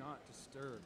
not disturb.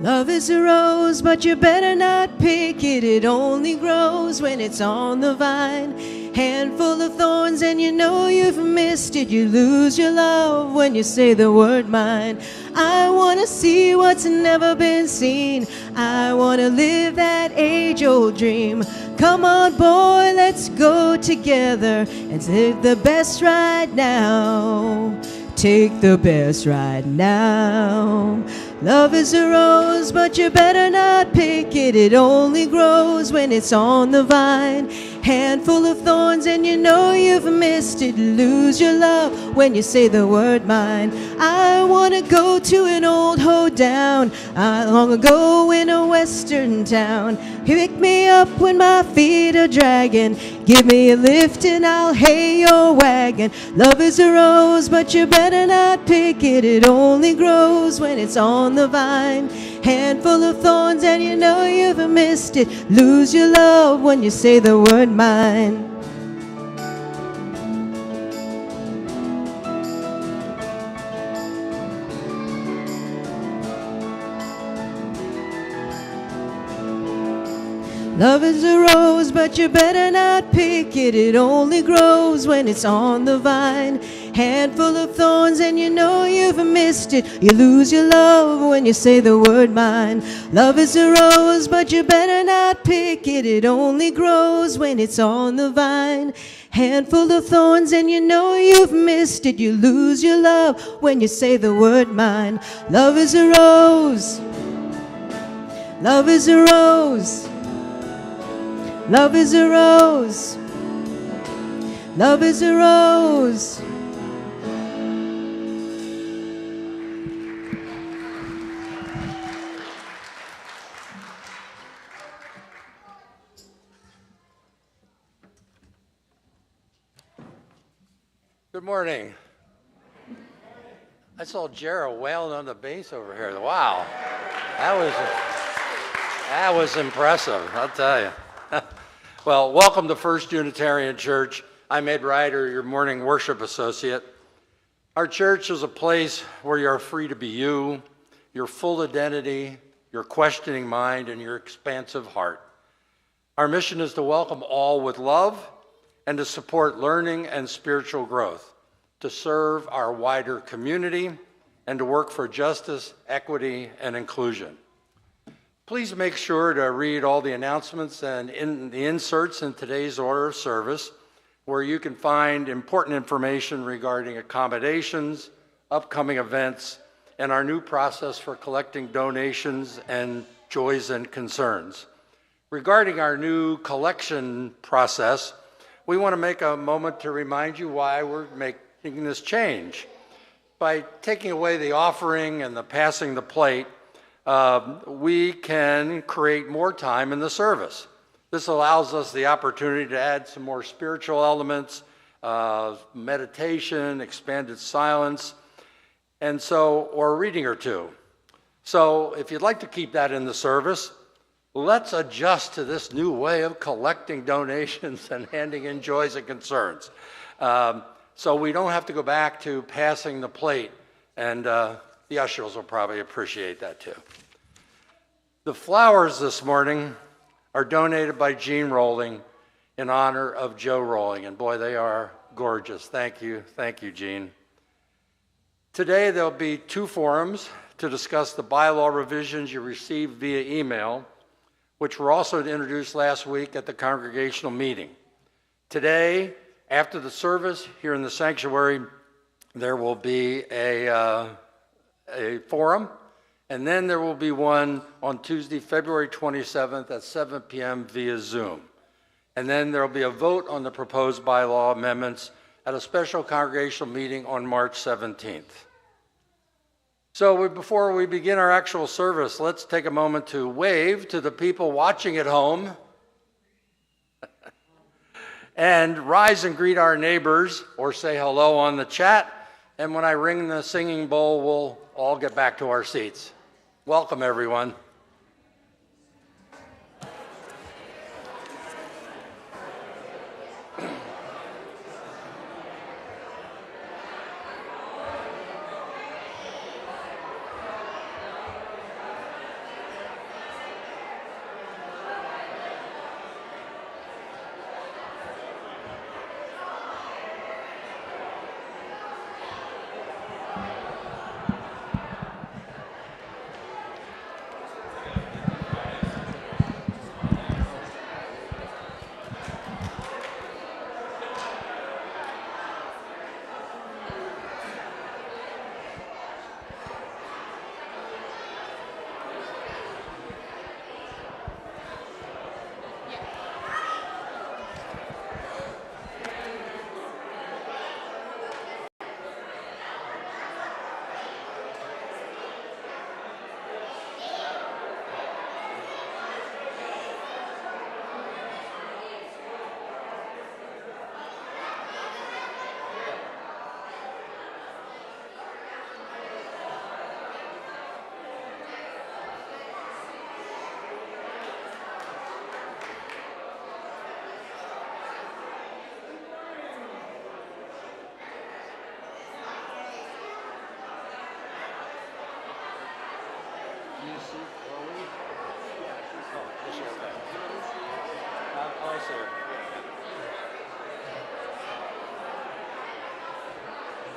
Love is a rose, but you better not pick it. It only grows when it's on the vine. Handful of thorns and you know you've missed it. You lose your love when you say the word mine. I want to see what's never been seen. I want to live that age-old dream. Come on, boy, let's go together and live the best right now. Take the best right now. Love is a rose, but you better not pick it. It only grows when it's on the vine. Handful of thorns and you know you've missed it. Lose your love when you say the word mine. I want to go to an old hoedown long ago in a western town. Pick me up when my feet are dragging. Give me a lift and I'll hay your wagon. Love is a rose, but you better not pick it. It only grows when it's on the vine. Handful of thorns and you know you've missed it. Lose your love when you say the word mine. Love is a rose, but you better not pick it. It only grows when it's on the vine. Handful of thorns and you know you've missed it. You lose your love when you say the word mine. Love is a rose, but you better not pick it. It only grows when it's on the vine. Handful of thorns and you know you've missed it. You lose your love when you say the word mine. Love is a rose. Love is a rose. Love is a rose. Love is a rose. Good morning. I saw Gerald wailing on the bass over here. Wow, that was impressive, I'll tell you. Well, welcome to First Unitarian Church. I'm Ed Ryder, your morning worship associate. Our church is a place where you're free to be you, your full identity, your questioning mind, and your expansive heart. Our mission is to welcome all with love and to support learning and spiritual growth, to serve our wider community, and to work for justice, equity, and inclusion. Please make sure to read all the announcements and the inserts in today's order of service, where you can find important information regarding accommodations, upcoming events, and our new process for collecting donations and joys and concerns. Regarding our new collection process, we want to make a moment to remind you why we're making this change. By taking away the offering and the passing the plate, we can create more time in the service. This allows us the opportunity to add some more spiritual elements, meditation, expanded silence, or a reading or two. So if you'd like to keep that in the service, let's adjust to this new way of collecting donations and handing in joys and concerns. So we don't have to go back to passing the plate, and the ushers will probably appreciate that too. The flowers this morning are donated by Jean Rolling in honor of Joe Rolling, and boy, they are gorgeous. Thank you, Jean. Today there'll be two forums to discuss the bylaw revisions you received via email, which were also introduced last week at the congregational meeting. Today, after the service here in the sanctuary, there will be a forum, and then there will be one on Tuesday, February 27th at 7 p.m. via Zoom. And then there will be a vote on the proposed bylaw amendments at a special congregational meeting on March 17th. So before we begin our actual service, let's take a moment to wave to the people watching at home. And rise and greet our neighbors or say hello on the chat. And when I ring the singing bowl, we'll all get back to our seats. Welcome, everyone.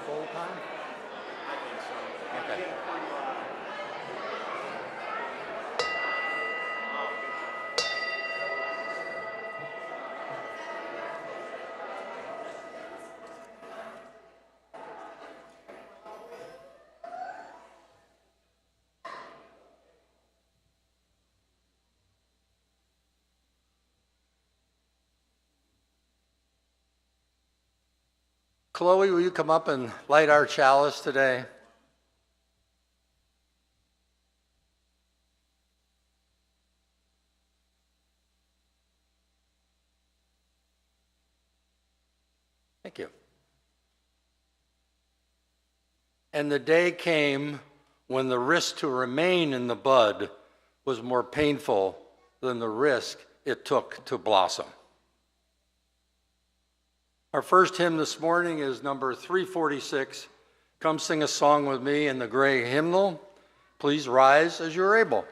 Full time? I think so. Okay. Chloe, will you come up and light our chalice today? Thank you. And the day came when the risk to remain in the bud was more painful than the risk it took to blossom. Our first hymn this morning is number 346. Come sing a song with me in the gray hymnal. Please rise as you're able.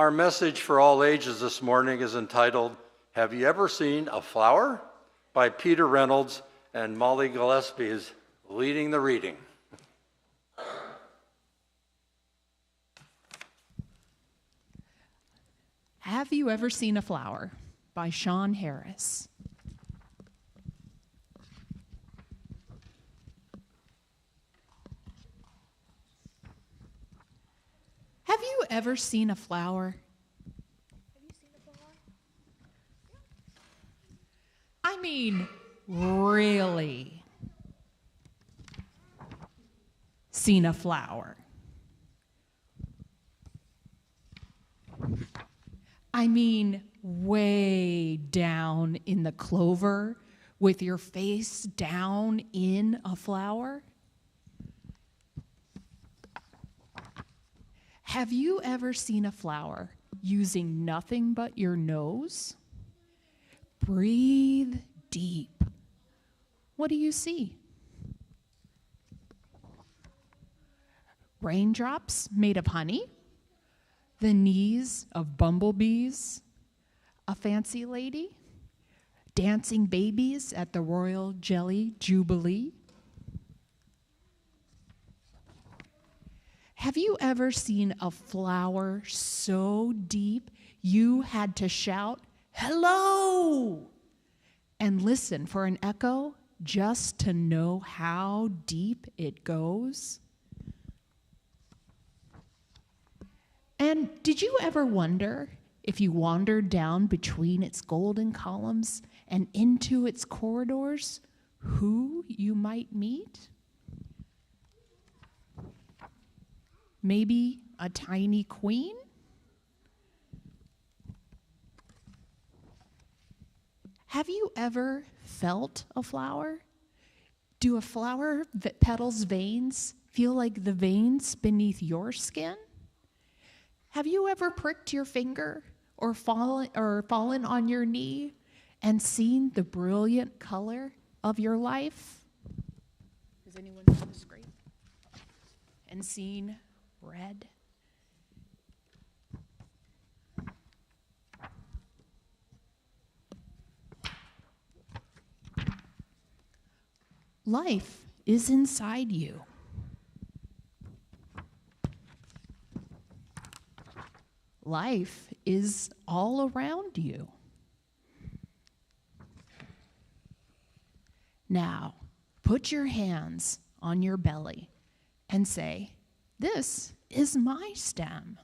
Our message for all ages this morning is entitled, Have You Ever Seen a Flower? By Peter Reynolds, and Molly Gillespie is leading the reading. Have You Ever Seen a Flower? By Sean Harris. Have you ever seen a flower? Have you seen a flower? I mean, really seen a flower. I mean, way down in the clover with your face down in a flower? Have you ever seen a flower using nothing but your nose? Breathe deep. What do you see? Raindrops made of honey? The knees of bumblebees? A fancy lady? Dancing babies at the Royal Jelly Jubilee? Have you ever seen a flower so deep you had to shout, "Hello!" and listen for an echo just to know how deep it goes? And did you ever wonder if you wandered down between its golden columns and into its corridors, who you might meet? Maybe a tiny queen? Have you ever felt a flower? Do a flower petal's veins feel like the veins beneath your skin? Have you ever pricked your finger or fallen on your knee and seen the brilliant color of your life? Does anyone know the scrape? And seen red? Life is inside you. Life is all around you. Now, put your hands on your belly and say, "This is my stem."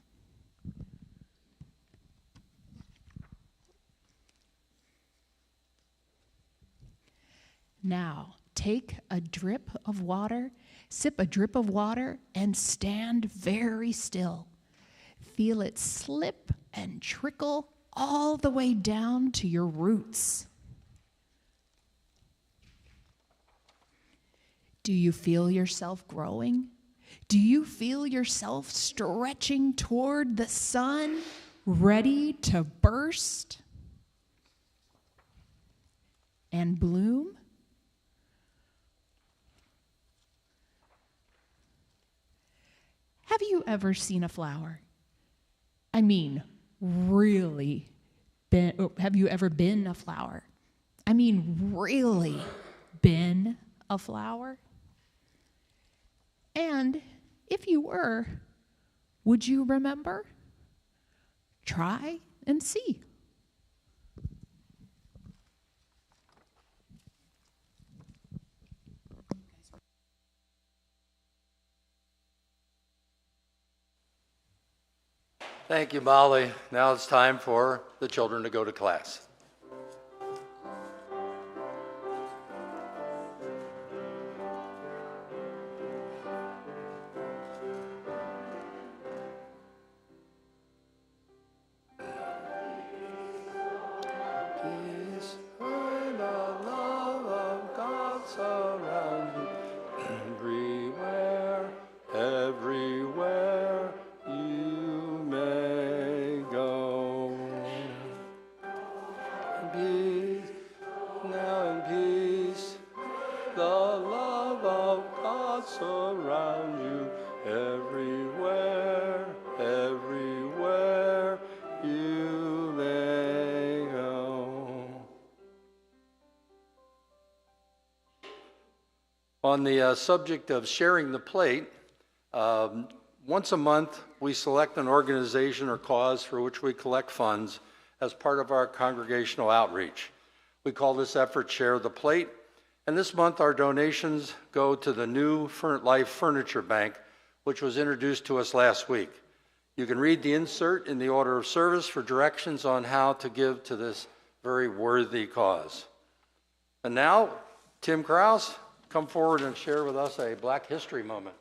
Now, take a drip of water, sip a drip of water, and stand very still. Feel it slip and trickle all the way down to your roots. Do you feel yourself growing? Do you feel yourself stretching toward the sun, ready to burst and bloom? Have you ever seen a flower? I mean, really, have you ever been a flower? I mean, really been a flower? And if you were, would you remember? Try and see. Thank you, Molly. Now it's time for the children to go to class. Peace and the love of God surround you everywhere, everywhere you may go. Peace, now in peace, the love of God surround you everywhere, everywhere On the subject of sharing the plate, once a month we select an organization or cause for which we collect funds as part of our congregational outreach. We call this effort Share the Plate, and this month our donations go to the New Life Furniture Bank, which was introduced to us last week. You can read the insert in the order of service for directions on how to give to this very worthy cause. And now, Tim Krause, come forward and share with us a Black History moment.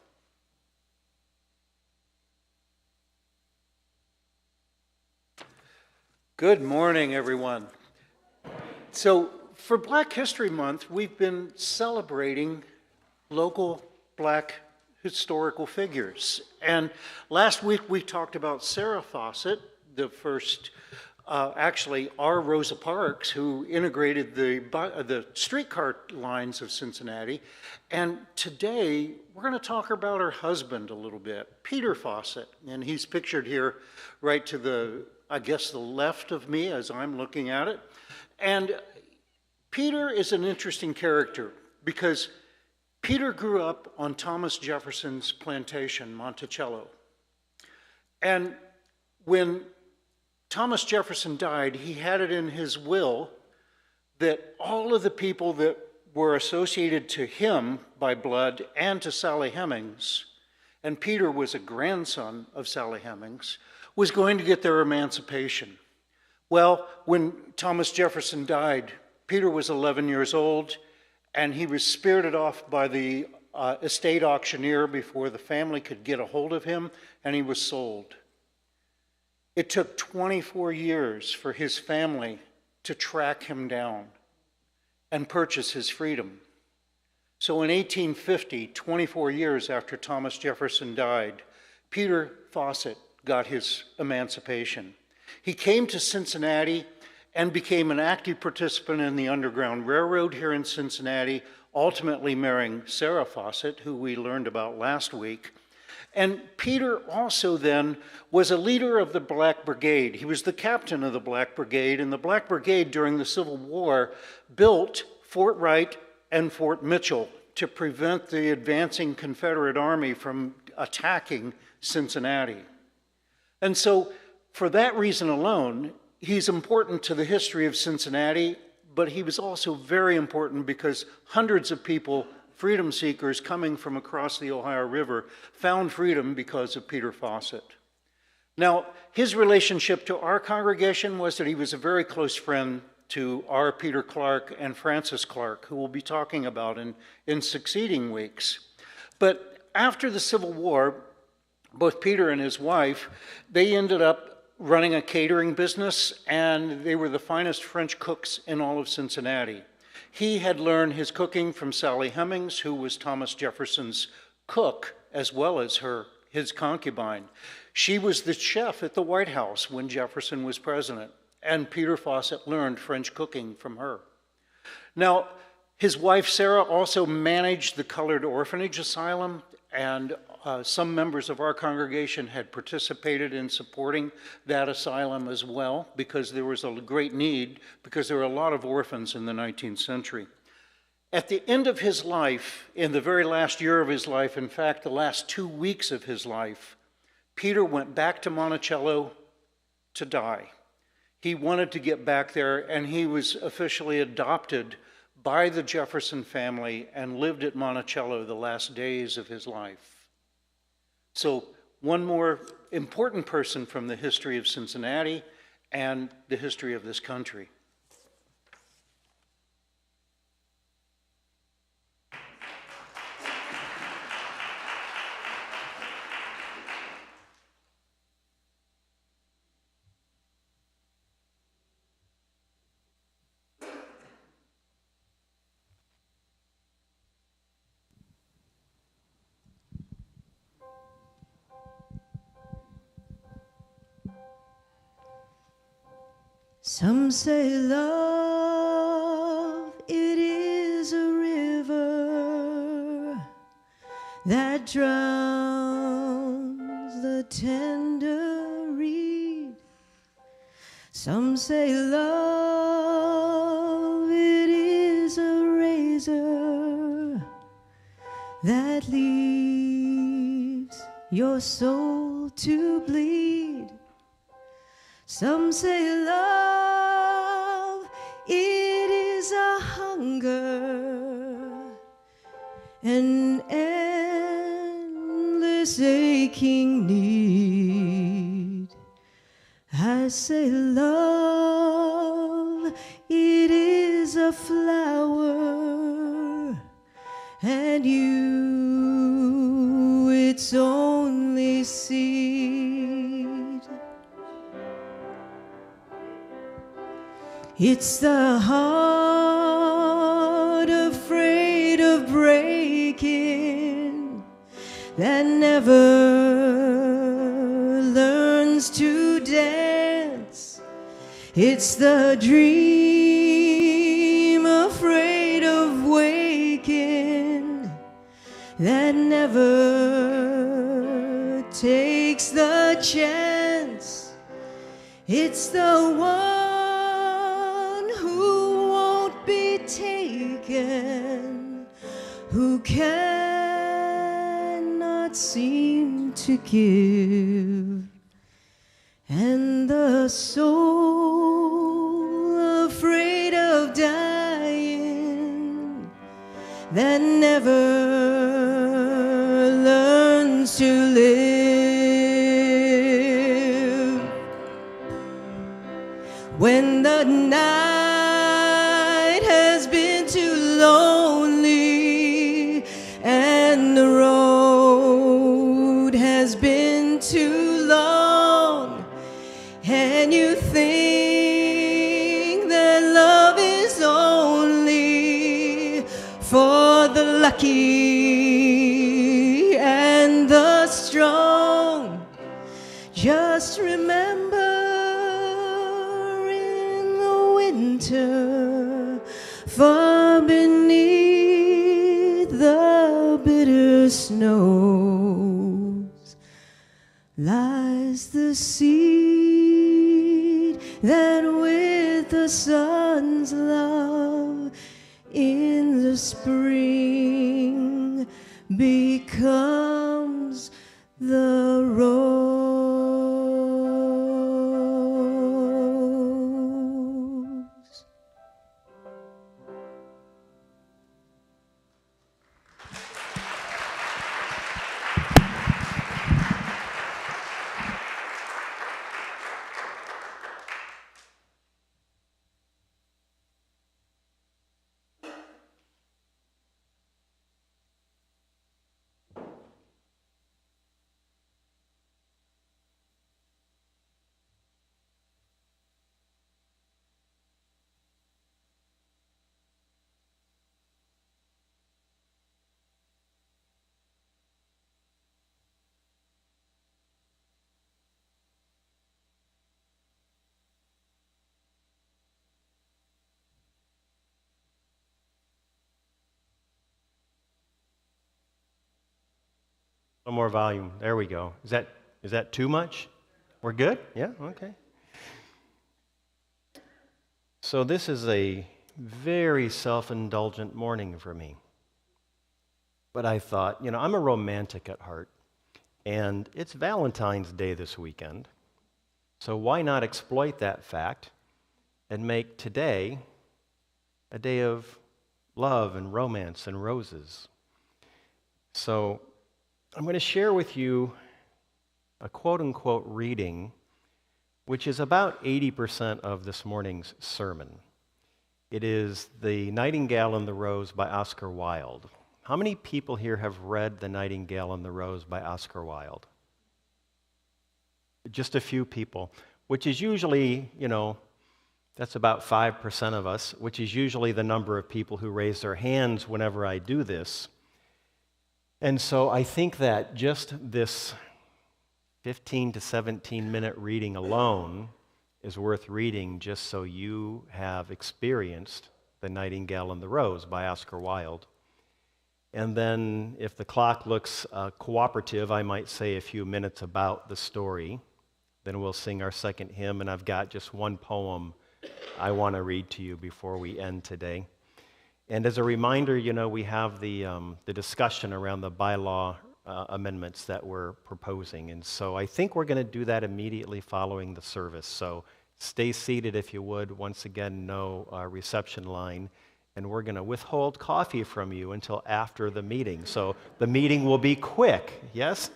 Good morning, everyone. So for Black History Month, we've been celebrating local Black historical figures. And last week we talked about Sarah Fawcett, the first, actually our Rosa Parks, who integrated the streetcar lines of Cincinnati. And today we're going to talk about her husband a little bit, Peter Fawcett. And he's pictured here right to the, I guess, the left of me as I'm looking at it. And Peter is an interesting character because Peter grew up on Thomas Jefferson's plantation, Monticello. And when Thomas Jefferson died, he had it in his will that all of the people that were associated to him by blood and to Sally Hemings, and Peter was a grandson of Sally Hemings, was going to get their emancipation. Well, when Thomas Jefferson died, Peter was 11 years old, and he was spirited off by the estate auctioneer before the family could get a hold of him, and he was sold. It took 24 years for his family to track him down and purchase his freedom. So in 1850, 24 years after Thomas Jefferson died, Peter Fawcett got his emancipation. He came to Cincinnati and became an active participant in the Underground Railroad here in Cincinnati, ultimately marrying Sarah Fawcett, who we learned about last week. And Peter also then was a leader of the Black Brigade. He was the captain of the Black Brigade, and the Black Brigade during the Civil War built Fort Wright and Fort Mitchell to prevent the advancing Confederate Army from attacking Cincinnati. And so for that reason alone, he's important to the history of Cincinnati, but he was also very important because hundreds of people, freedom seekers coming from across the Ohio River, found freedom because of Peter Fawcett. Now, his relationship to our congregation was that he was a very close friend to our Peter Clark and Francis Clark, who we'll be talking about in succeeding weeks. But after the Civil War, both Peter and his wife, they ended up running a catering business, and they were the finest French cooks in all of Cincinnati. He had learned his cooking from Sally Hemings, who was Thomas Jefferson's cook, as well as his concubine. She was the chef at the White House when Jefferson was president, and Peter Fawcett learned French cooking from her. Now, his wife Sarah also managed the Colored Orphanage Asylum, and some members of our congregation had participated in supporting that asylum as well, because there was a great need, because there were a lot of orphans in the 19th century. At the end of his life, in the very last year of his life, in fact, the last 2 weeks of his life, Peter went back to Monticello to die. He wanted to get back there, and he was officially adopted by the Jefferson family and lived at Monticello the last days of his life. So one more important person from the history of Cincinnati and the history of this country. Some say love, it is a river that drowns the tender reed. Some say love, it is a razor that leaves your soul to bleed. Some say love, it is a hunger, an endless aching need. I say love, it is a flower, and you, its only seed. It's the heart afraid of breaking that never learns to dance. It's the dream afraid of waking that never takes the chance. It's the one who won't be taken, who cannot seem to give. And the soul afraid of dying that never learns to live. When the night has been too lonely and the road has been too long, and you think that love is only for the lucky and the strong, just remember in the winter, far beneath the bitter snows, lies the seed that with the sun's love in the spring becomes the rose. A little more volume. There we go. Is that too much? We're good? Yeah? Okay. So this is a very self-indulgent morning for me. But I thought, I'm a romantic at heart, and it's Valentine's Day this weekend. So why not exploit that fact and make today a day of love and romance and roses? So I'm going to share with you a quote-unquote reading, which is about 80% of this morning's sermon. It is The Nightingale and the Rose by Oscar Wilde. How many people here have read The Nightingale and the Rose by Oscar Wilde? Just a few people, which is usually, that's about 5% of us, which is usually the number of people who raise their hands whenever I do this. And so I think that just this 15 to 17 minute reading alone is worth reading just so you have experienced The Nightingale and the Rose by Oscar Wilde. And then if the clock looks cooperative, I might say a few minutes about the story. Then we'll sing our second hymn, and I've got just one poem I want to read to you before we end today. And as a reminder, we have the discussion around the bylaw amendments that we're proposing. And so I think we're going to do that immediately following the service. So stay seated if you would. Once again, no reception line. And we're going to withhold coffee from you until after the meeting. So the meeting will be quick, yes?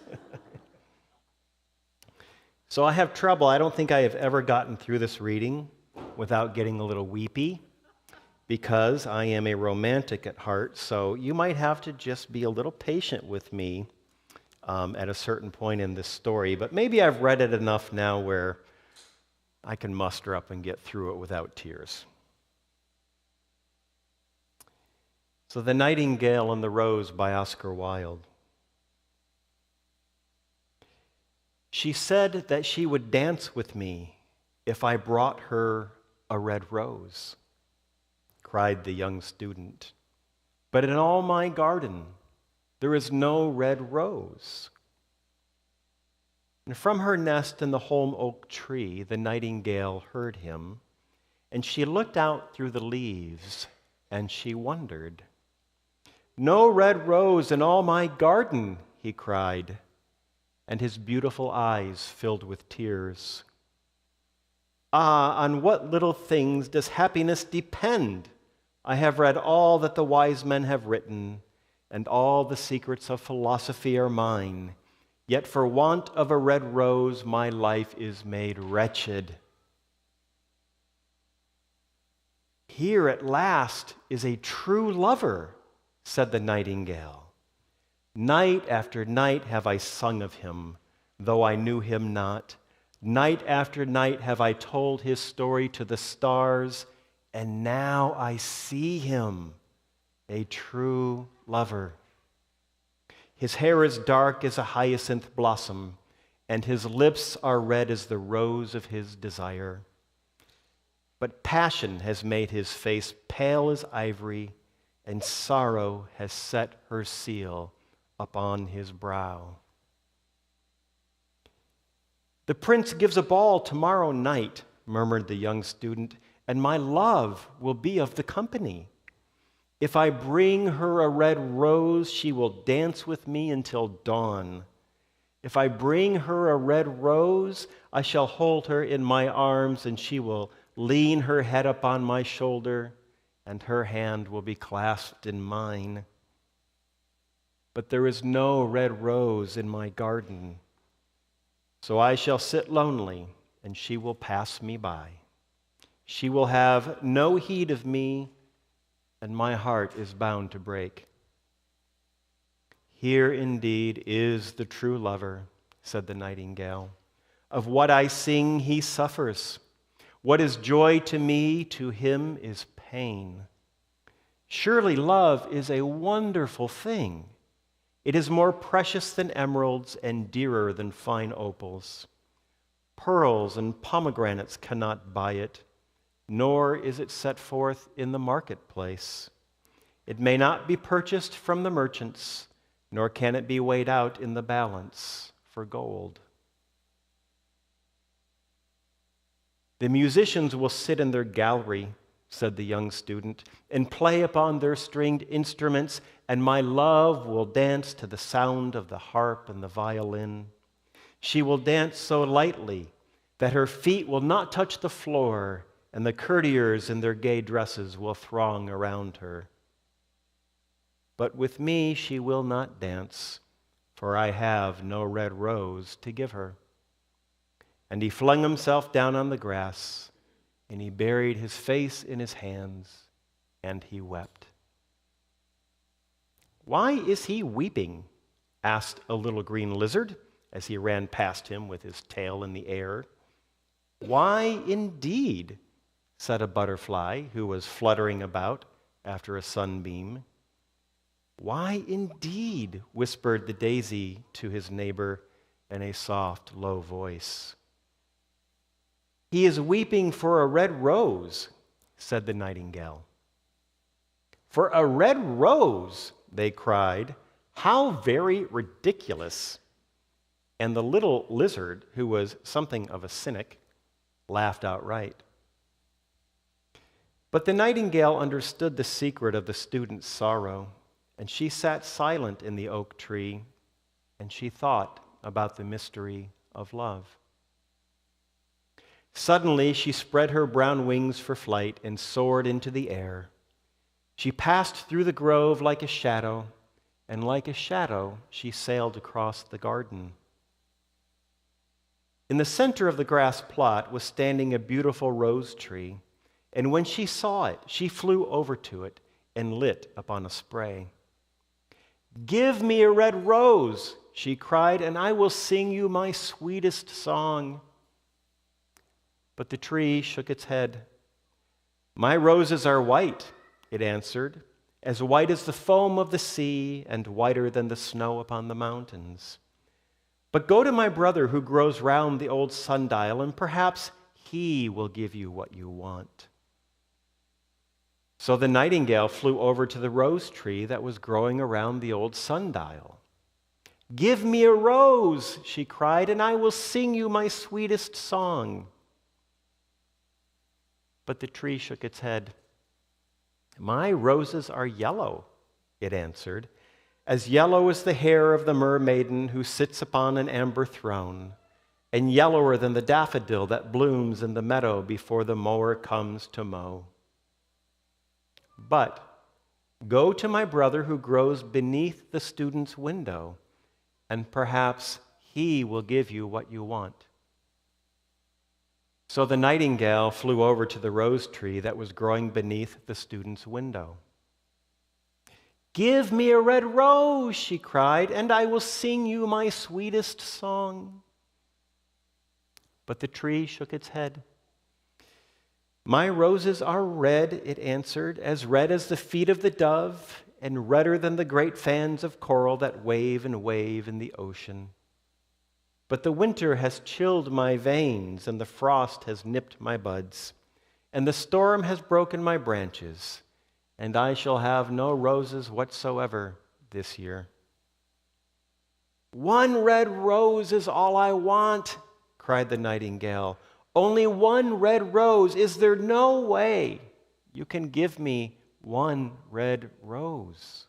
So I have trouble. I don't think I have ever gotten through this reading without getting a little weepy, because I am a romantic at heart. So you might have to just be a little patient with me at a certain point in this story. But maybe I've read it enough now where I can muster up and get through it without tears. So The Nightingale and the Rose by Oscar Wilde. She said that she would dance with me if I brought her a red rose, cried the young student. But in all my garden, there is no red rose. And from her nest in the holm oak tree, the nightingale heard him, and she looked out through the leaves, and she wondered. No red rose in all my garden, he cried, and his beautiful eyes filled with tears. Ah, on what little things does happiness depend? I have read all that the wise men have written, and all the secrets of philosophy are mine. Yet for want of a red rose, my life is made wretched. Here at last is a true lover, said the nightingale. Night after night have I sung of him, though I knew him not. Night after night have I told his story to the stars, and now I see him, a true lover. His hair is dark as a hyacinth blossom, and his lips are red as the rose of his desire. But passion has made his face pale as ivory, and sorrow has set her seal upon his brow. The prince gives a ball tomorrow night, murmured the young student, and my love will be of the company. If I bring her a red rose, she will dance with me until dawn. If I bring her a red rose, I shall hold her in my arms, and she will lean her head upon my shoulder, and her hand will be clasped in mine. But there is no red rose in my garden, so I shall sit lonely, and she will pass me by. She will have no heed of me, and my heart is bound to break. Here indeed is the true lover, said the nightingale. Of what I sing he suffers. What is joy to me, to him is pain. Surely love is a wonderful thing. It is more precious than emeralds and dearer than fine opals. Pearls and pomegranates cannot buy it, nor is it set forth in the marketplace. It may not be purchased from the merchants, nor can it be weighed out in the balance for gold. The musicians will sit in their gallery, said the young student, and play upon their stringed instruments, and my love will dance to the sound of the harp and the violin. She will dance so lightly that her feet will not touch the floor, and the courtiers in their gay dresses will throng around her. But with me she will not dance, for I have no red rose to give her. And he flung himself down on the grass, and he buried his face in his hands, and he wept. Why is he weeping? Asked a little green lizard as he ran past him with his tail in the air. Why indeed? Said a butterfly who was fluttering about after a sunbeam. Why indeed? Whispered the daisy to his neighbor in a soft, low voice. He is weeping for a red rose, said the nightingale. For a red rose, they cried. How very ridiculous. And the little lizard, who was something of a cynic, laughed outright. But the nightingale understood the secret of the student's sorrow, and she sat silent in the oak tree, and she thought about the mystery of love. Suddenly she spread her brown wings for flight and soared into the air. She passed through the grove like a shadow, and like a shadow she sailed across the garden. In the center of the grass plot was standing a beautiful rose tree, and when she saw it, she flew over to it and lit upon a spray. "Give me a red rose," she cried, "and I will sing you my sweetest song." But the tree shook its head. "My roses are white," it answered, "as white as the foam of the sea and whiter than the snow upon the mountains. But go to my brother who grows round the old sundial, and perhaps he will give you what you want." So the nightingale flew over to the rose tree that was growing around the old sundial. "Give me a rose," she cried, "and I will sing you my sweetest song." But the tree shook its head. "My roses are yellow," it answered, "as yellow as the hair of the mermaiden who sits upon an amber throne, and yellower than the daffodil that blooms in the meadow before the mower comes to mow. But go to my brother who grows beneath the student's window, and perhaps he will give you what you want." So the nightingale flew over to the rose tree that was growing beneath the student's window. "Give me a red rose," she cried, "and I will sing you my sweetest song." But the tree shook its head. "My roses are red," it answered, "as red as the feet of the dove, and redder than the great fans of coral that wave and wave in the ocean. But the winter has chilled my veins, and the frost has nipped my buds, and the storm has broken my branches, and I shall have no roses whatsoever this year." "One red rose is all I want," cried the nightingale. "Only one red rose. Is there no way you can give me one red rose?"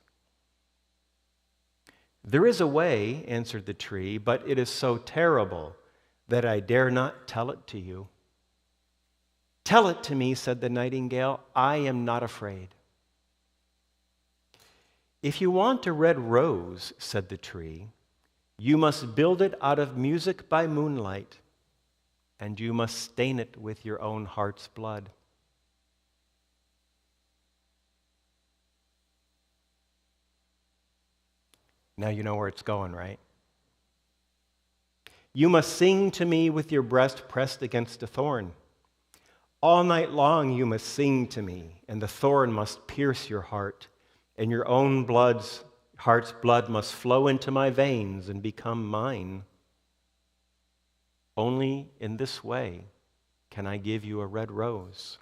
"There is a way," answered the tree, "but it is so terrible that I dare not tell it to you." "Tell it to me," said the nightingale. "I am not afraid." "If you want a red rose," said the tree, "you must build it out of music by moonlight, and you must stain it with your own heart's blood." Now you know where it's going, right? "You must sing to me with your breast pressed against a thorn. All night long you must sing to me, and the thorn must pierce your heart, and your own heart's blood must flow into my veins and become mine. Only in this way can I give you a red rose."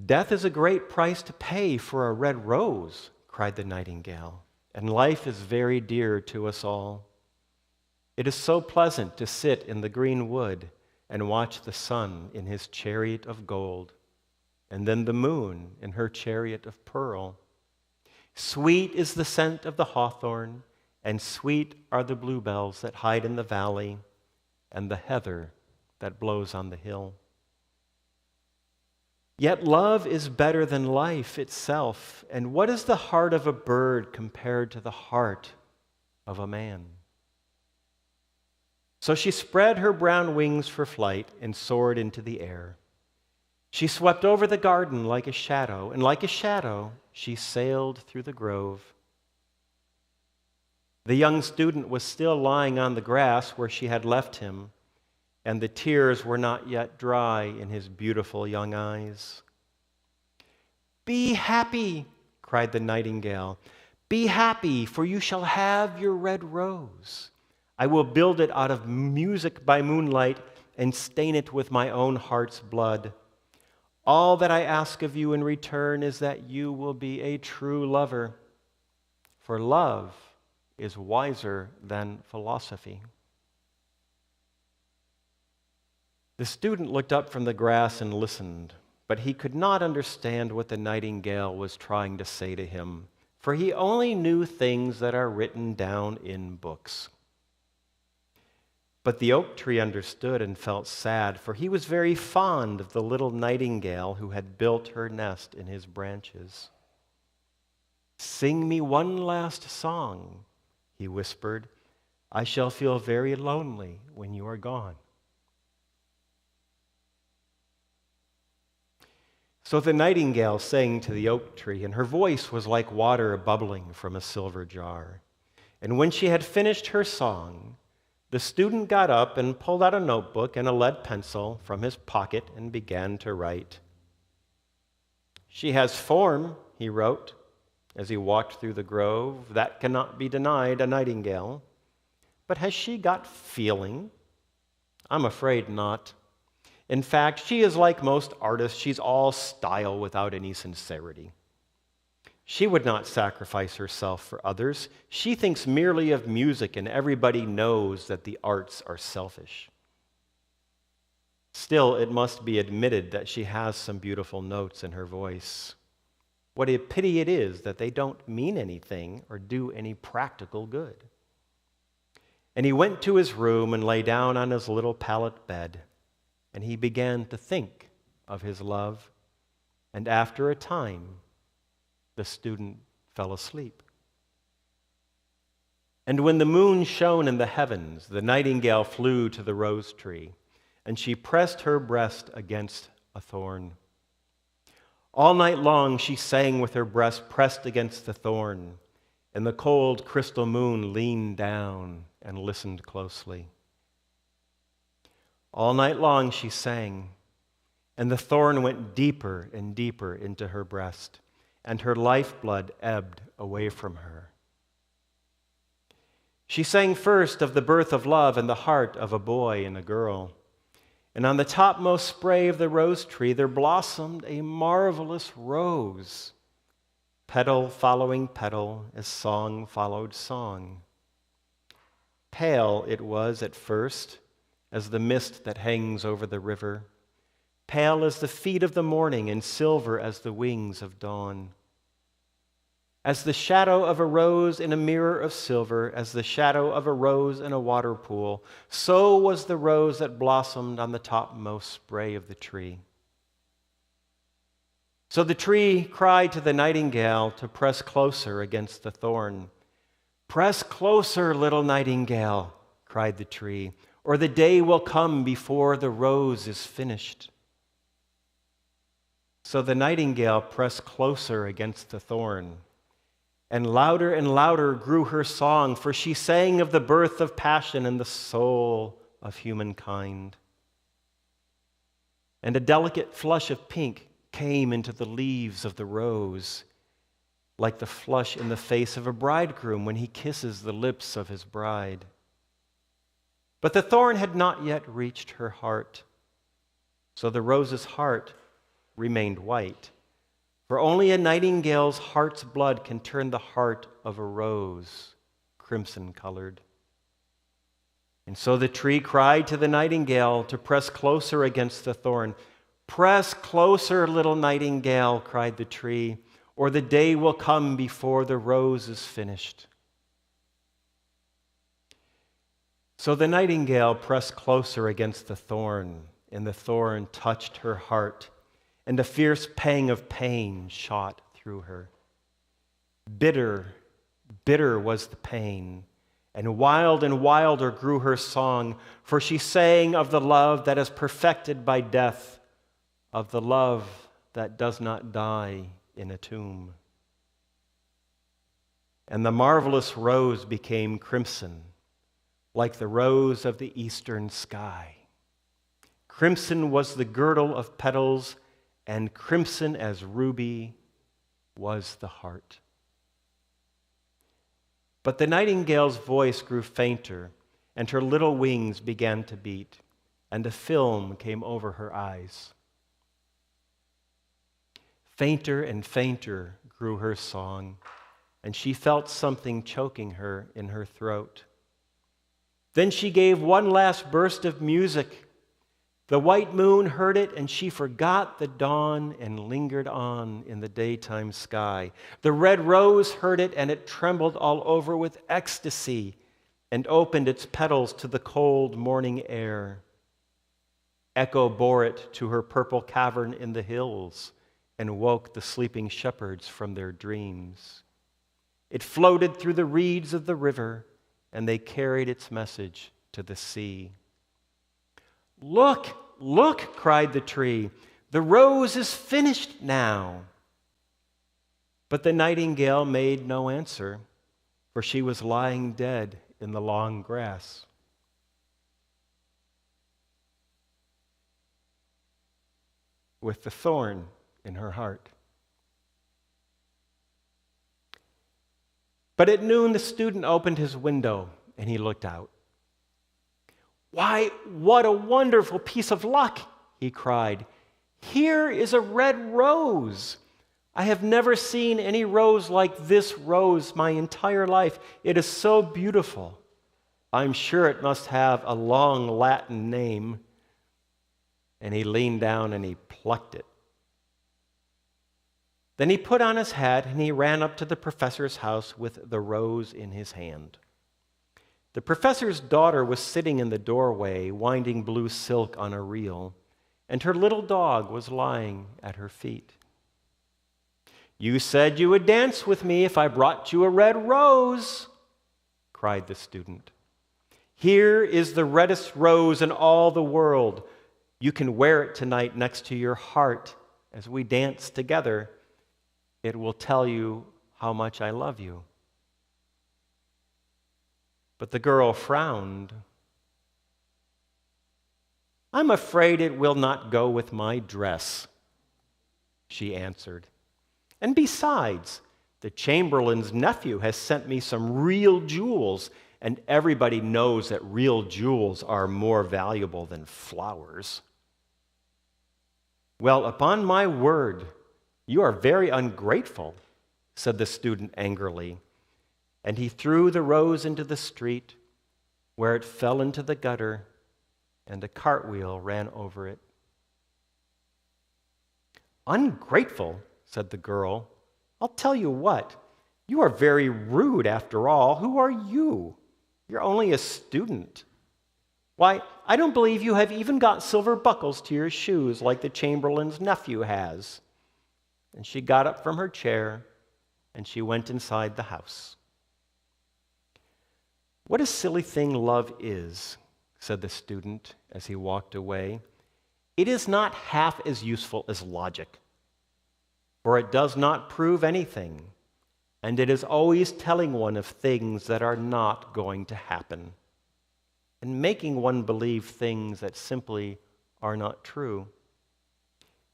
"Death is a great price to pay for a red rose," cried the nightingale, "and life is very dear to us all. It is so pleasant to sit in the green wood and watch the sun in his chariot of gold, and then the moon in her chariot of pearl. Sweet is the scent of the hawthorn, and sweet are the bluebells that hide in the valley, and the heather that blows on the hill. Yet love is better than life itself, and what is the heart of a bird compared to the heart of a man?" So she spread her brown wings for flight and soared into the air. She swept over the garden like a shadow, and like a shadow she sailed through the grove. The young student was still lying on the grass where she had left him, and the tears were not yet dry in his beautiful young eyes. "Be happy," cried the nightingale. "Be happy, for you shall have your red rose. I will build it out of music by moonlight and stain it with my own heart's blood. All that I ask of you in return is that you will be a true lover, for love is wiser than philosophy." The student looked up from the grass and listened, But he could not understand what the nightingale was trying to say to him, for he only knew things that are written down in books. But the oak tree understood and felt sad, for he was very fond of the little nightingale who had built her nest in his branches. "Sing me one last song," he whispered. "I shall feel very lonely when you are gone." So the nightingale sang to the oak tree, and her voice was like water bubbling from a silver jar. And when she had finished her song, the student got up and pulled out a notebook and a lead pencil from his pocket and began to write. "She has form," he wrote, as he walked through the grove. "That cannot be denied a nightingale. But has she got feeling? I'm afraid not. In fact, she is like most artists. She's all style without any sincerity. She would not sacrifice herself for others. She thinks merely of music, and everybody knows that the arts are selfish. Still, it must be admitted that she has some beautiful notes in her voice. What a pity it is that they don't mean anything or do any practical good." And he went to his room and lay down on his little pallet bed, and he began to think of his love, and after a time, the student fell asleep. And when the moon shone in the heavens, the nightingale flew to the rose tree, and she pressed her breast against a thorn. All night long she sang with her breast pressed against the thorn, and the cold crystal moon leaned down and listened closely. All night long she sang, and the thorn went deeper and deeper into her breast, and her lifeblood ebbed away from her. She sang first of the birth of love in the heart of a boy and a girl. And on the topmost spray of the rose tree there blossomed a marvelous rose, petal following petal as song followed song. Pale it was at first as the mist that hangs over the river, pale as the feet of the morning and silver as the wings of dawn. As the shadow of a rose in a mirror of silver, as the shadow of a rose in a water pool, so was the rose that blossomed on the topmost spray of the tree. So the tree cried to the nightingale to press closer against the thorn. "Press closer, little nightingale," cried the tree, "or the day will come before the rose is finished." So the nightingale pressed closer against the thorn. And louder grew her song, for she sang of the birth of passion in the soul of humankind. And a delicate flush of pink came into the leaves of the rose, like the flush in the face of a bridegroom when he kisses the lips of his bride. But the thorn had not yet reached her heart, so the rose's heart remained white. For only a nightingale's heart's blood can turn the heart of a rose crimson-colored. And so the tree cried to the nightingale to press closer against the thorn. "Press closer, little nightingale," cried the tree, "or the day will come before the rose is finished." So the nightingale pressed closer against the thorn, and the thorn touched her heart, and a fierce pang of pain shot through her. Bitter, bitter was the pain, and wilder grew her song, for she sang of the love that is perfected by death, of the love that does not die in a tomb. And the marvelous rose became crimson, like the rose of the eastern sky. Crimson was the girdle of petals, and crimson as ruby was the heart. But the nightingale's voice grew fainter, and her little wings began to beat, and a film came over her eyes. Fainter and fainter grew her song, and she felt something choking her in her throat. Then she gave one last burst of music, The white moon heard it, and she forgot the dawn and lingered on in the daytime sky. The red rose heard it, and it trembled all over with ecstasy and opened its petals to the cold morning air. Echo bore it to her purple cavern in the hills and woke the sleeping shepherds from their dreams. It floated through the reeds of the river, and they carried its message to the sea. "Look, look," cried the tree, "the rose is finished now." But the nightingale made no answer, for she was lying dead in the long grass. With the thorn in her heart. But at noon, the student opened his window and he looked out. "Why, what a wonderful piece of luck," he cried. "Here is a red rose. I have never seen any rose like this rose my entire life. It is so beautiful. I'm sure it must have a long Latin name." And he leaned down and he plucked it. Then he put on his hat and he ran up to the professor's house with the rose in his hand. The professor's daughter was sitting in the doorway, winding blue silk on a reel, and her little dog was lying at her feet. "You said you would dance with me if I brought you a red rose," cried the student. "Here is the reddest rose in all the world. You can wear it tonight next to your heart as we dance together. It will tell you how much I love you." But the girl frowned. "I'm afraid it will not go with my dress," she answered. "And besides, the Chamberlain's nephew has sent me some real jewels, and everybody knows that real jewels are more valuable than flowers." "Well, upon my word, you are very ungrateful," said the student angrily. And he threw the rose into the street, where it fell into the gutter, and a cartwheel ran over it. "Ungrateful," said the girl. "I'll tell you what, you are very rude after all. Who are you? You're only a student. Why, I don't believe you have even got silver buckles to your shoes like the Chamberlain's nephew has." And she got up from her chair, and she went inside the house. "What a silly thing love is," said the student as he walked away. "It is not half as useful as logic, for it does not prove anything, and it is always telling one of things that are not going to happen, and making one believe things that simply are not true.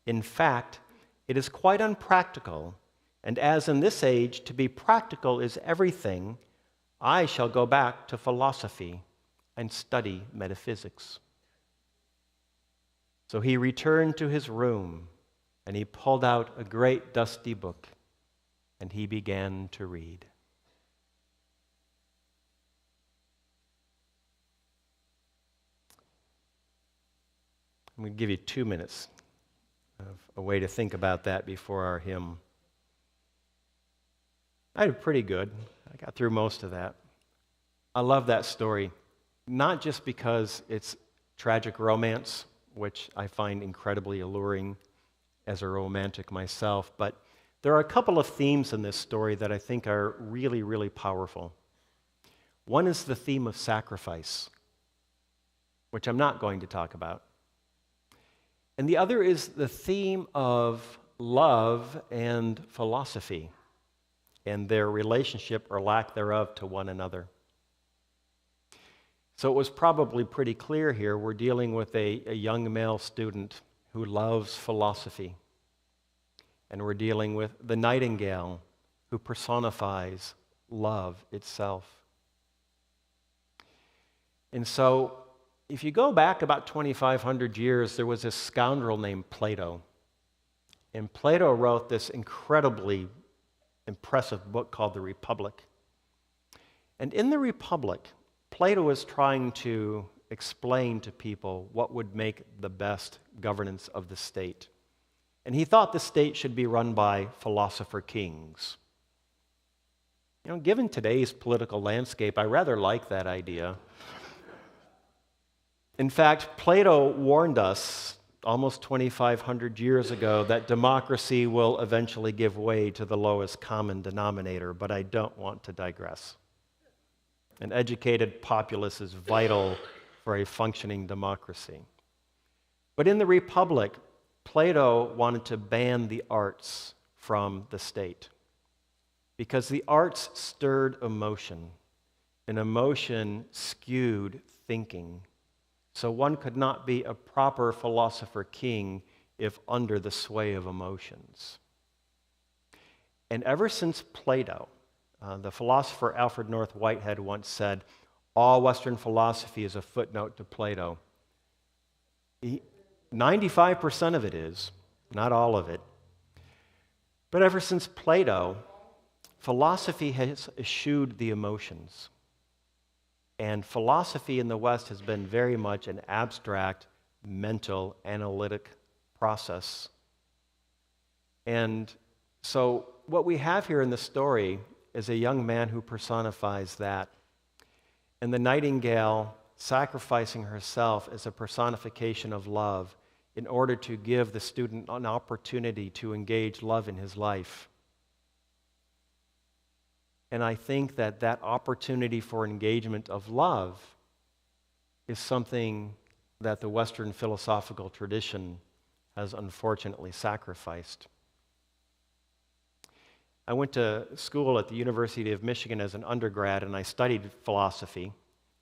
In fact, it is quite unpractical, and as in this age to be practical is everything, I shall go back to philosophy and study metaphysics." So he returned to his room, and he pulled out a great dusty book, and he began to read. I'm going to give you 2 minutes of a way to think about that before our hymn. I did pretty good. I got through most of that. I love that story, not just because it's tragic romance, which I find incredibly alluring as a romantic myself, but there are a couple of themes in this story that I think are really, really powerful. One is the theme of sacrifice, which I'm not going to talk about. And the other is the theme of love and philosophy and their relationship or lack thereof to one another. So it was probably pretty clear here we're dealing with a young male student who loves philosophy. And we're dealing with the Nightingale who personifies love itself. And so if you go back about 2,500 years, there was this scoundrel named Plato. And Plato wrote this incredibly impressive book called The Republic. And in The Republic, Plato is trying to explain to people what would make the best governance of the state. And he thought the state should be run by philosopher kings. You know, given today's political landscape, I rather like that idea. In fact, Plato warned us almost 2,500 years ago that democracy will eventually give way to the lowest common denominator, but I don't want to digress. An educated populace is vital for a functioning democracy. But in the Republic, Plato wanted to ban the arts from the state because the arts stirred emotion, and emotion skewed thinking. So one could not be a proper philosopher king if under the sway of emotions. And ever since Plato, the philosopher Alfred North Whitehead once said, all Western philosophy is a footnote to Plato. 95% of it is, not all of it. But ever since Plato, philosophy has eschewed the emotions. And philosophy in the West has been very much an abstract, mental, analytic process. And so what we have here in the story is a young man who personifies that. And the Nightingale sacrificing herself as a personification of love in order to give the student an opportunity to engage love in his life. And I think that that opportunity for engagement of love is something that the Western philosophical tradition has unfortunately sacrificed. I went to school at the University of Michigan as an undergrad, and I studied philosophy,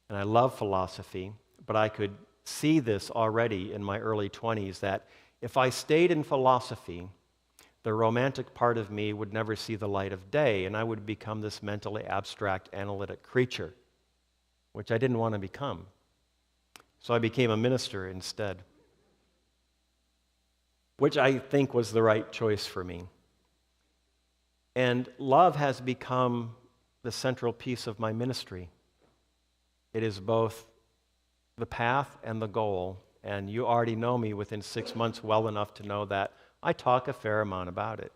and I love philosophy, but I could see this already in my early 20s, that if I stayed in philosophy, the romantic part of me would never see the light of day, and I would become this mentally abstract, analytic creature, which I didn't want to become. So I became a minister instead, which I think was the right choice for me. And love has become the central piece of my ministry. It is both the path and the goal, and you already know me within 6 months well enough to know that I talk a fair amount about it.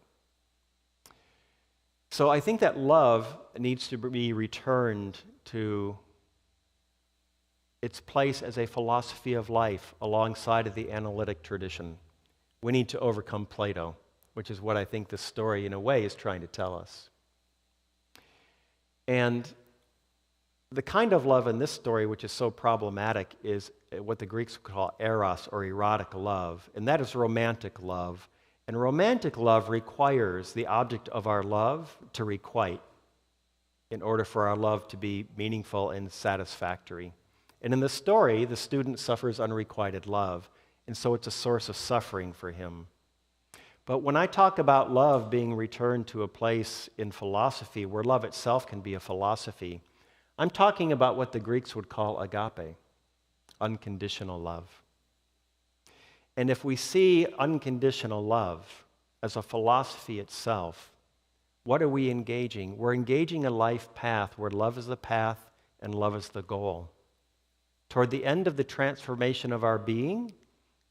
So I think that love needs to be returned to its place as a philosophy of life alongside of the analytic tradition. We need to overcome Plato, which is what I think this story, in a way, is trying to tell us. And the kind of love in this story which is so problematic is what the Greeks would call eros, or erotic love, and that is romantic love. And romantic love requires the object of our love to requite in order for our love to be meaningful and satisfactory. And in the story, the student suffers unrequited love, and so it's a source of suffering for him. But when I talk about love being returned to a place in philosophy where love itself can be a philosophy, I'm talking about what the Greeks would call agape, unconditional love. And if we see unconditional love as a philosophy itself, what are we engaging? We're engaging a life path where love is the path and love is the goal. Toward the end of the transformation of our being,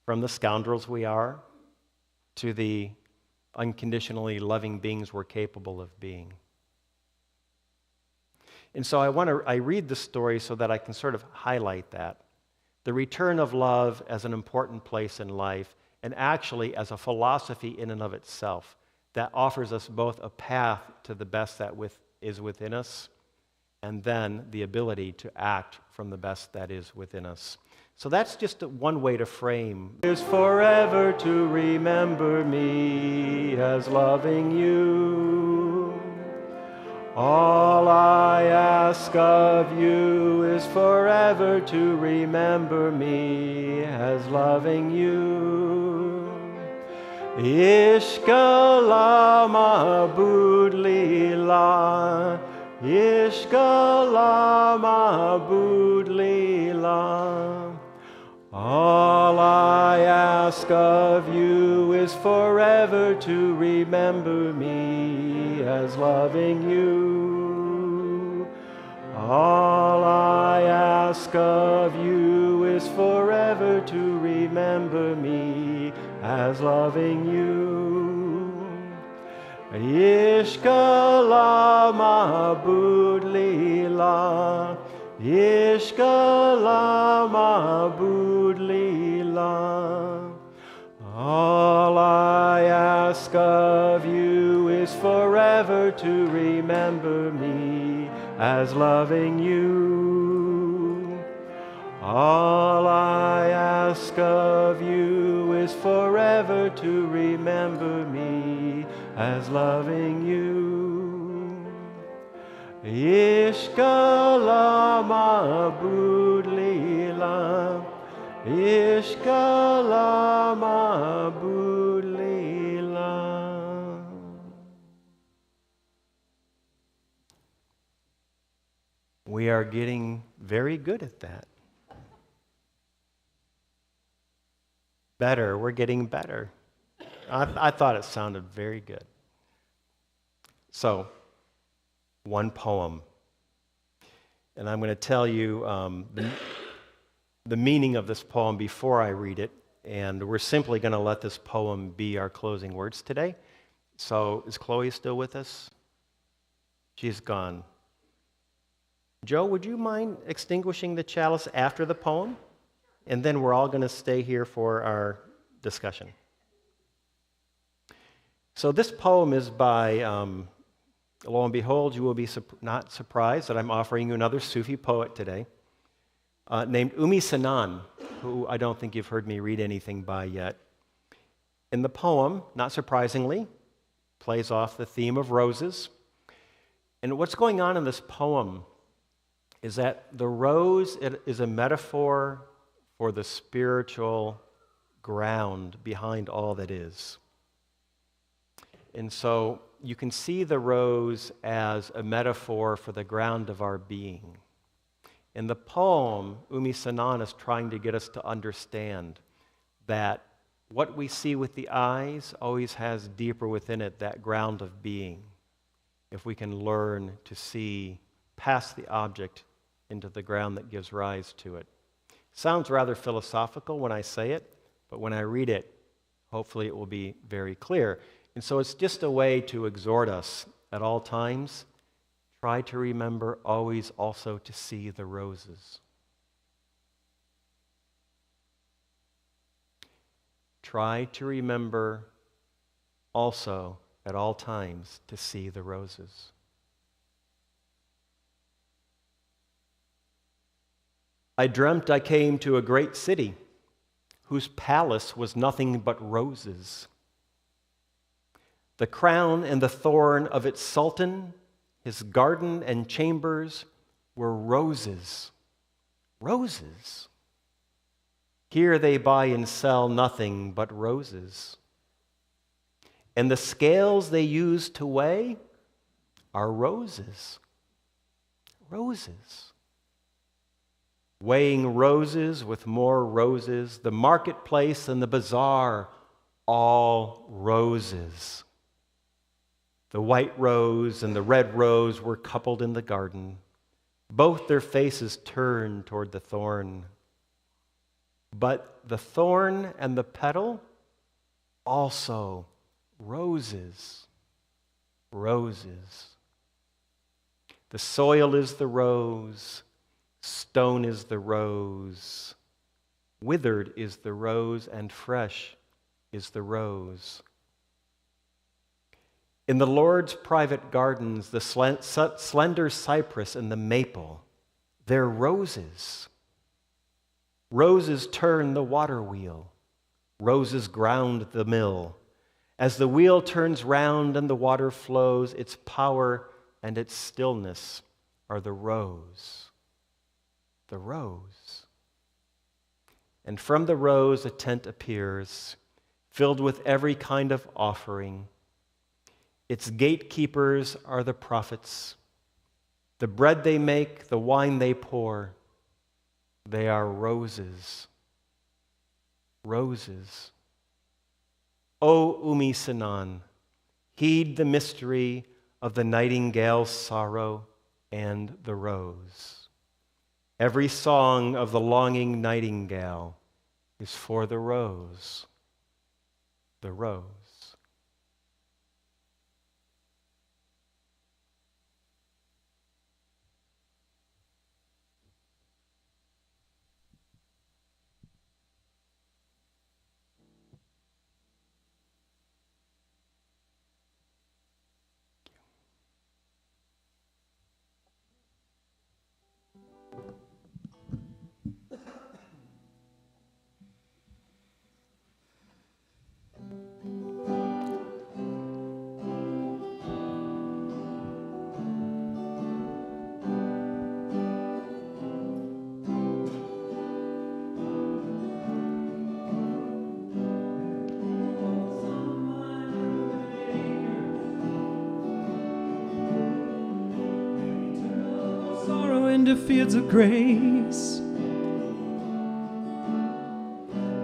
from the scoundrels we are to the unconditionally loving beings we're capable of being. And so I read the story so that I can sort of highlight that. The return of love as an important place in life, and actually as a philosophy in and of itself that offers us both a path to the best that is within us, and then the ability to act from the best that is within us. So that's just one way to frame. Is forever to remember me as loving you. All I ask of you is forever to remember me as loving you. Ishkala ma'bud lila, Ishkala ma'bud lila. All I ask of you is forever to remember me as loving you. All I ask of you is forever to remember me as loving you. Ishkala ma'bud lila, Ishkala ma'bud lila. All I ask of you is forever to remember me as loving you. All I ask of you is forever to remember me as loving you. Ishkala ma'bud lila, Ishkala ma'bud lila. We are getting very good at that. Better, we're getting better. I thought it sounded very good. So, one poem. And I'm going to tell you the meaning of this poem before I read it. And we're simply going to let this poem be our closing words today. So, is Chloe still with us? She's gone. Joe, would you mind extinguishing the chalice after the poem? And then we're all going to stay here for our discussion. So this poem is by, lo and behold, you will be not surprised that I'm offering you another Sufi poet today, named Sinan, who I don't think you've heard me read anything by yet. In the poem, not surprisingly, plays off the theme of roses. And what's going on in this poem is that the rose is a metaphor for the spiritual ground behind all that is. And so you can see the rose as a metaphor for the ground of our being. In the poem, Sinan is trying to get us to understand that what we see with the eyes always has deeper within it that ground of being, if we can learn to see past the object into the ground that gives rise to it. Sounds rather philosophical when I say it, but when I read it, hopefully it will be very clear. And so it's just a way to exhort us at all times. Try to remember always also to see the roses. Try to remember also at all times to see the roses. I dreamt I came to a great city whose palace was nothing but roses. The crown and the thorn of its sultan, his garden and chambers were roses. Roses. Here they buy and sell nothing but roses. And the scales they use to weigh are roses. Roses. Weighing roses with more roses, the marketplace and the bazaar, all roses. The white rose and the red rose were coupled in the garden, both their faces turned toward the thorn. But the thorn and the petal, also roses, roses. The soil is the rose, stone is the rose, withered is the rose, and fresh is the rose. In the Lord's private gardens, the slender cypress and the maple, they're roses. Roses turn the water wheel. Roses ground the mill. As the wheel turns round and the water flows, its power and its stillness are the rose. The rose. And from the rose a tent appears, filled with every kind of offering. Its gatekeepers are the prophets. The bread they make, the wine they pour, they are roses. Roses. O Sinan, heed the mystery of the nightingale's sorrow and the rose. Every song of the longing nightingale is for the rose, the rose. Into fields of grace,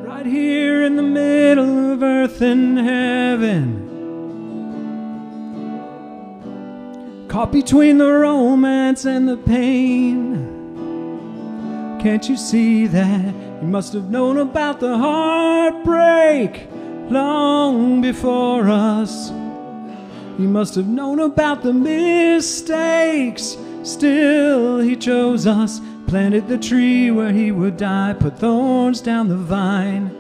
right here in the middle of earth and heaven, caught between the romance and the pain. Can't you see that you must have known about the heartbreak long before us? You must have known about the mistakes. Still he chose us, planted the tree where he would die, put thorns down the vine.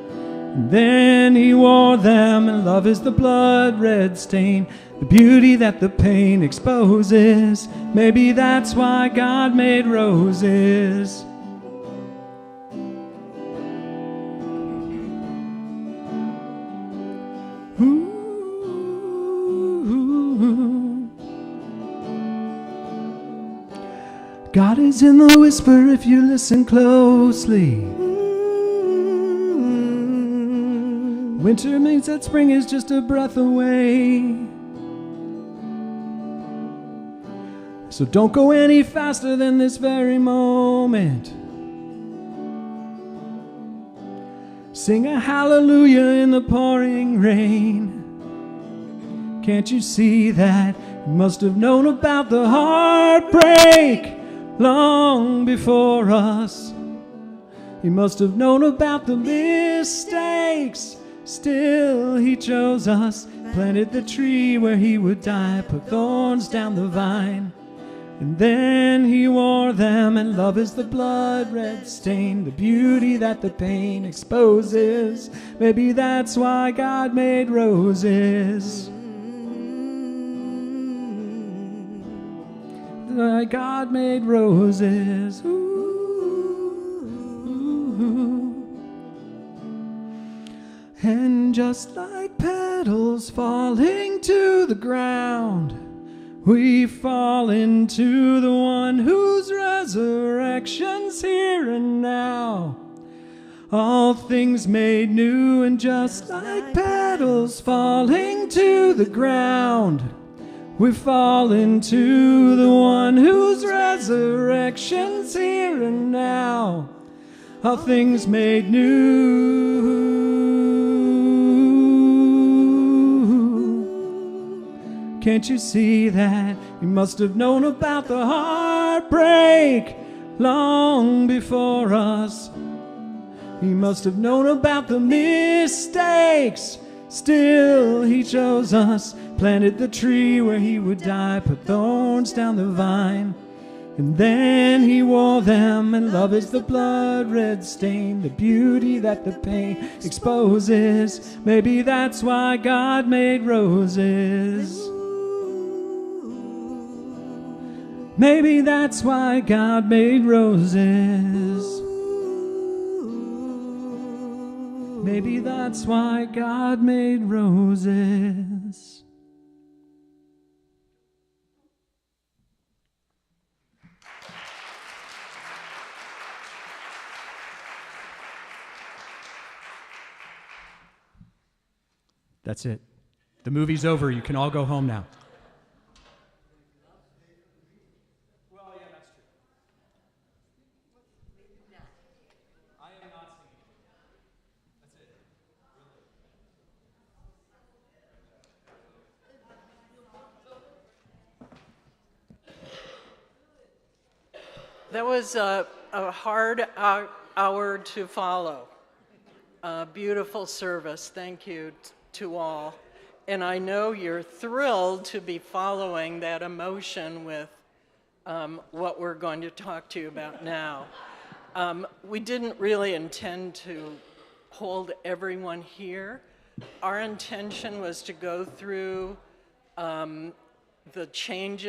And then he wore them, and love is the blood-red stain, the beauty that the pain exposes. Maybe that's why God made roses. God is in the whisper if you listen closely. Winter means that spring is just a breath away. So don't go any faster than this very moment. Sing a hallelujah in the pouring rain. Can't you see that you must have known about the heartbreak long before us? He must have known about the mistakes. Still he chose us, planted the tree where he would die, put thorns down the vine. And then he wore them, and love is the blood-red stain, the beauty that the pain exposes. Maybe that's why God made roses. God made roses. Ooh. And just like petals falling to the ground, we fall into the one whose resurrection's here and now. All things made new, and just like petals falling to the ground, we fall into the one whose resurrection's here and now. All things made new. Can't you see that you must have known about the heartbreak long before us? You must have known about the mistakes. Still he chose us, planted the tree where he would die, put thorns down the vine. And then he wore them, and love is the blood-red stain, the beauty that the pain exposes. Maybe that's why God made roses. Maybe that's why God made roses. Maybe that's why God made roses. That's it. The movie's over. You can all go home now. Well, yeah, that's true. I am not singing. That's it. That was a hard hour to follow. A beautiful service. Thank you to all. And I know you're thrilled to be following that emotion with what we're going to talk to you about now. We didn't really intend to hold everyone here. Our intention was to go through the changes